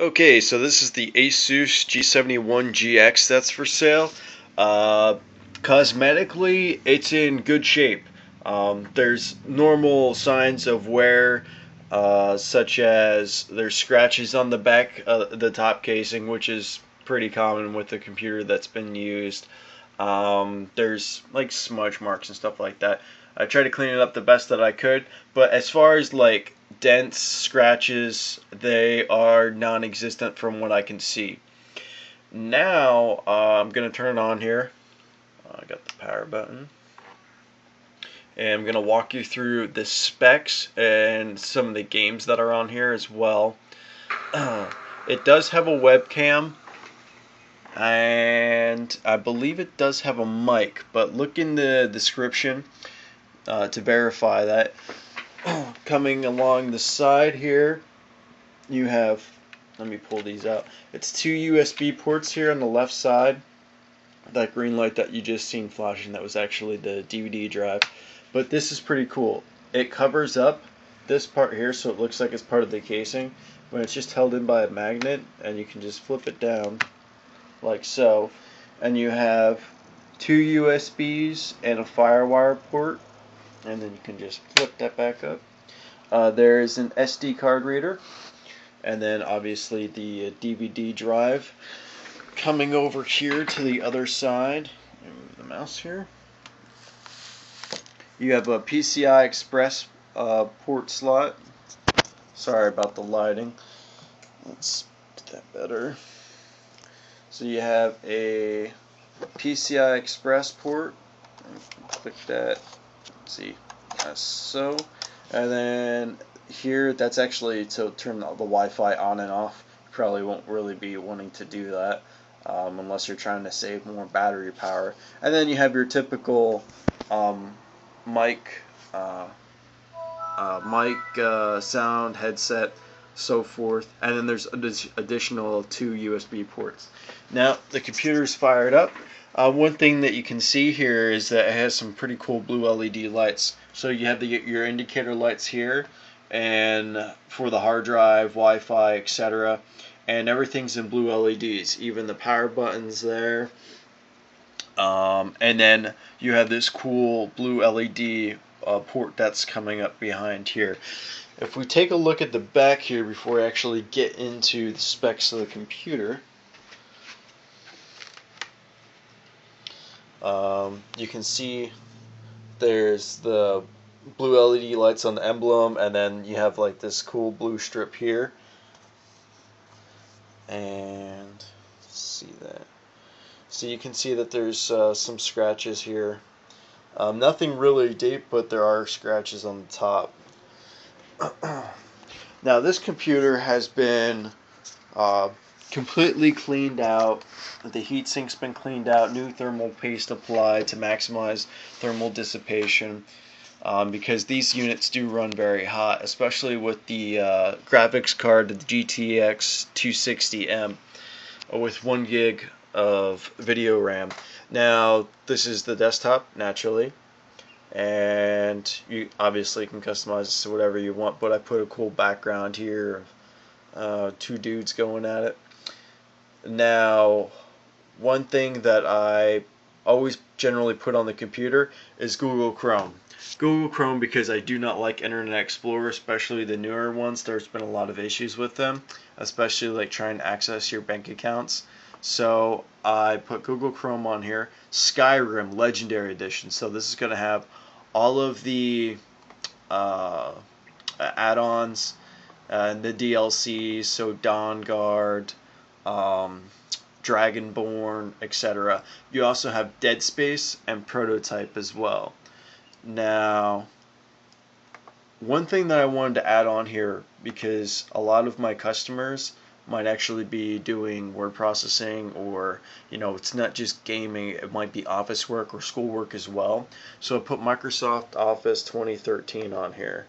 Okay, so this is the Asus G71GX that's for sale. Uh, Cosmetically, it's in good shape. There's normal signs of wear, such as there's scratches on the back of the top casing, which is pretty common with the computer that's been used. There's like smudge marks and stuff like that. I tried to clean it up the best that I could, but as far as like dents, scratches, they are non-existent from what I can see. Now I'm gonna turn it on here. I got the power button, and I'm gonna walk you through the specs and some of the games that are on here as well. It does have a webcam, and I believe it does have a mic, but look in the description to verify that. Coming along the side here, you have, let me pull these out. It's two USB ports here on the left side. That green light that you just seen flashing, that was actually the DVD drive. But this is pretty cool. It covers up this part here so it looks like it's part of the casing, but it's just held in by a magnet, and you can just flip it down like so. And you have two USBs and a FireWire port, and then you can just flip that back up. There is an SD card reader, and then obviously the DVD drive. Coming over here to the other side, move the mouse here. You have a PCI Express port slot. Sorry about the lighting. Let's get that better. So you have a PCI Express port. Click that. Let's see, as so. And then here, that's actually to turn the Wi-Fi on and off. You probably won't really be wanting to do that unless you're trying to save more battery power. And then you have your typical mic, sound, headset, so forth. And then there's additional two USB ports. Now the computer's fired up. One thing that you can see here is that it has some pretty cool blue LED lights. So you have your indicator lights here, and for the hard drive, Wi-Fi, etc. And everything's in blue LEDs, even the power buttons there. And then you have this cool blue LED port that's coming up behind here. If we take a look at the back here before we actually get into the specs of the computer, you can see there's the blue LED lights on the emblem, and then you have like this cool blue strip here. And see that. So you can see that there's some scratches here. Nothing really deep, but there are scratches on the top. Now this computer has been completely cleaned out. The heatsink's been cleaned out, new thermal paste applied to maximize thermal dissipation, because these units do run very hot, especially with the graphics card, the GTX 260M, with 1 gig of video RAM. Now this is the desktop, naturally, and you obviously can customize this to whatever you want, but I put a cool background here of two dudes going at it. Now, one thing that I always generally put on the computer is Google Chrome. Google Chrome, because I do not like Internet Explorer, especially the newer ones. There's been a lot of issues with them, especially like trying to access your bank accounts. So I put Google Chrome on here. Skyrim Legendary Edition. So this is going to have all of the add-ons and the DLCs. So Dawn Guard, Dragonborn, etc. You also have Dead Space and Prototype as well. Now, one thing that I wanted to add on here, because a lot of my customers might actually be doing word processing, or it's not just gaming, it might be office work or school work as well. So I put Microsoft Office 2013 on here,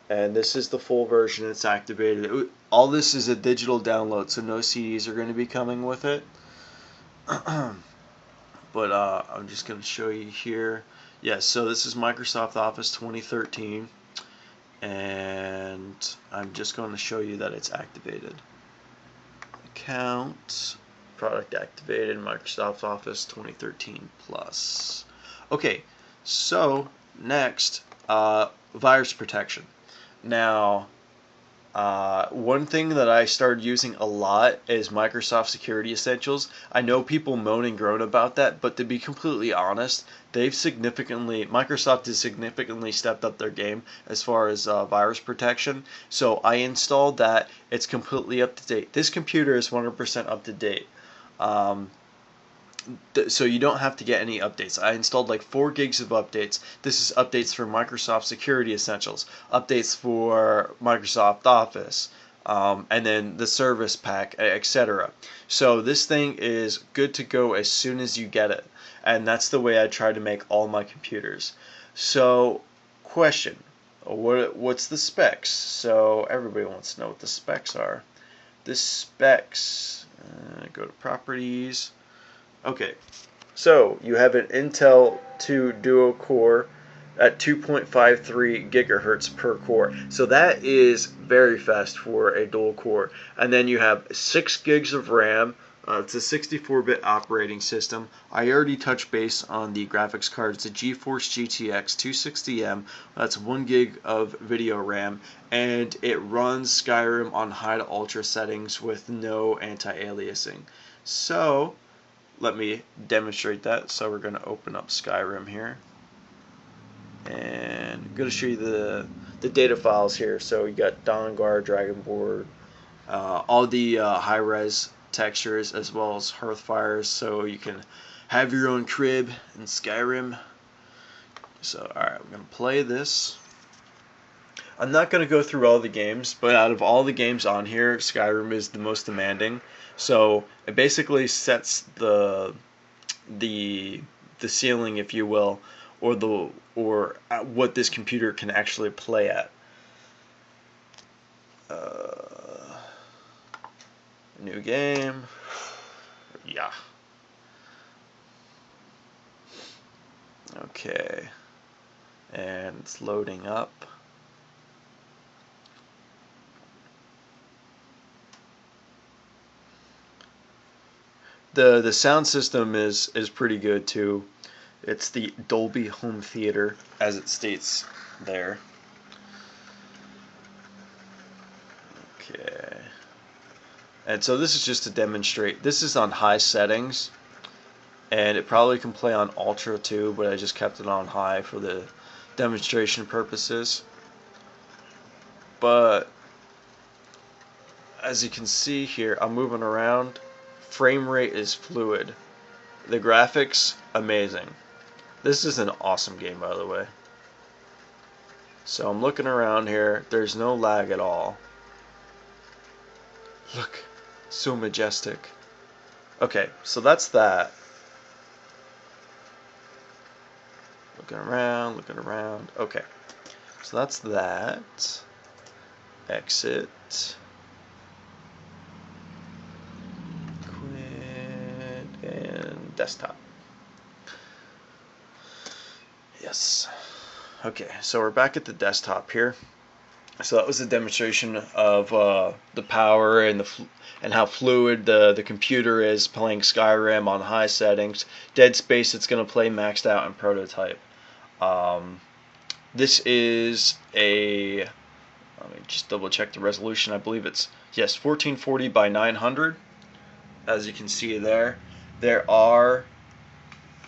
and this is the full version. It's activated. All this is a digital download, so no CDs are going to be coming with it. But I'm just going to show you here. Yes, so this is Microsoft Office 2013, and I'm just going to show you that it's activated. account, product activated, Microsoft Office 2013 plus. Okay, so next, virus protection. Now, one thing that I started using a lot is Microsoft Security Essentials. I know people moan and groan about that, but to be completely honest, Microsoft has significantly stepped up their game as far as virus protection. So I installed that. It's completely up to date. This computer is 100% up to date. So you don't have to get any updates. I installed like 4 gigs of updates. This is updates for Microsoft Security Essentials, updates for Microsoft Office, and then the service pack, etc. So this thing is good to go as soon as you get it, and that's the way I try to make all my computers. So, question: what's the specs? So everybody wants to know what the specs are. The specs. Go to properties. Okay, so you have an Intel 2 dual core at 2.53 gigahertz per core. So that is very fast for a dual core. And then you have 6 gigs of RAM. It's a 64-bit operating system. I already touched base on the graphics card. It's a GeForce GTX 260M. That's 1 gig of video RAM. And it runs Skyrim on high to ultra settings with no anti-aliasing. So let me demonstrate that. So we're going to open up Skyrim here, and I'm going to show you the data files here. So you got Dawnguard, Dragonboard, all the high-res textures, as well as Hearthfires, so you can have your own crib in Skyrim. So alright, I'm going to play this. I'm not going to go through all the games, but out of all the games on here, Skyrim is the most demanding. So it basically sets the ceiling, if you will, or what this computer can actually play at. New game. Yeah. Okay. And it's loading up. The sound system is pretty good too. It's the Dolby Home Theater, as it states there. Okay. And so this is just to demonstrate. This is on high settings, and it probably can play on ultra too, but I just kept it on high for the demonstration purposes. But as you can see here, I'm moving around. Frame rate is fluid. The graphics, amazing. This is an awesome game, by the way. So I'm looking around here. There's no lag at all. Look, so majestic. Okay, so that's that. Looking around, looking around. Okay, so that's that. Exit. Quit. And desktop. Yes. Okay, so we're back at the desktop here. So that was a demonstration of the power and how fluid the computer is playing Skyrim on high settings. Dead Space, it's going to play maxed out in prototype. This is a, let me just double check the resolution. I believe it's, yes, 1440 by 900. As you can see there, there are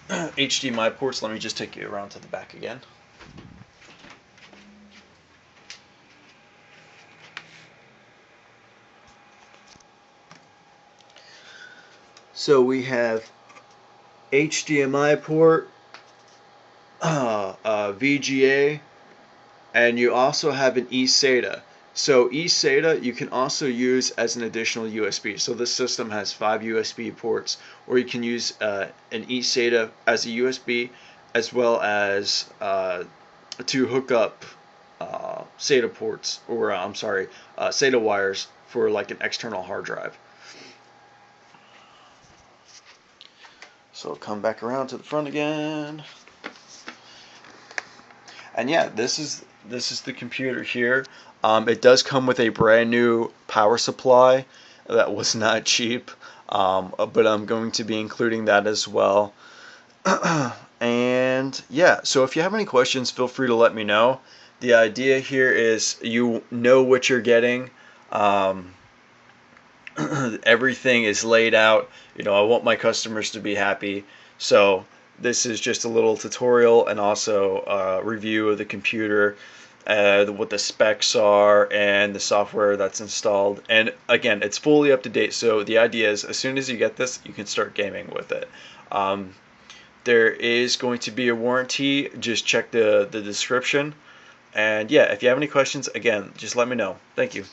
HDMI ports. Let me just take you around to the back again. So we have HDMI port, VGA, and you also have an eSATA. So eSATA you can also use as an additional USB. So this system has 5 USB ports, or you can use an eSATA as a USB, as well as to hook up SATA ports, or I'm sorry, SATA wires for like an external hard drive. So come back around to the front again. And yeah, this is the computer here. It does come with a brand new power supply. that was not cheap, but I'm going to be including that as well. And yeah, so if you have any questions, feel free to let me know. The idea here is you know what you're getting. Everything is laid out. I want my customers to be happy. So this is just a little tutorial and also a review of the computer, what the specs are, and the software that's installed. And again, it's fully up to date. So the idea is, as soon as you get this, you can start gaming with it. There is going to be a warranty. Just check the description. And yeah, if you have any questions, again, just let me know. Thank you.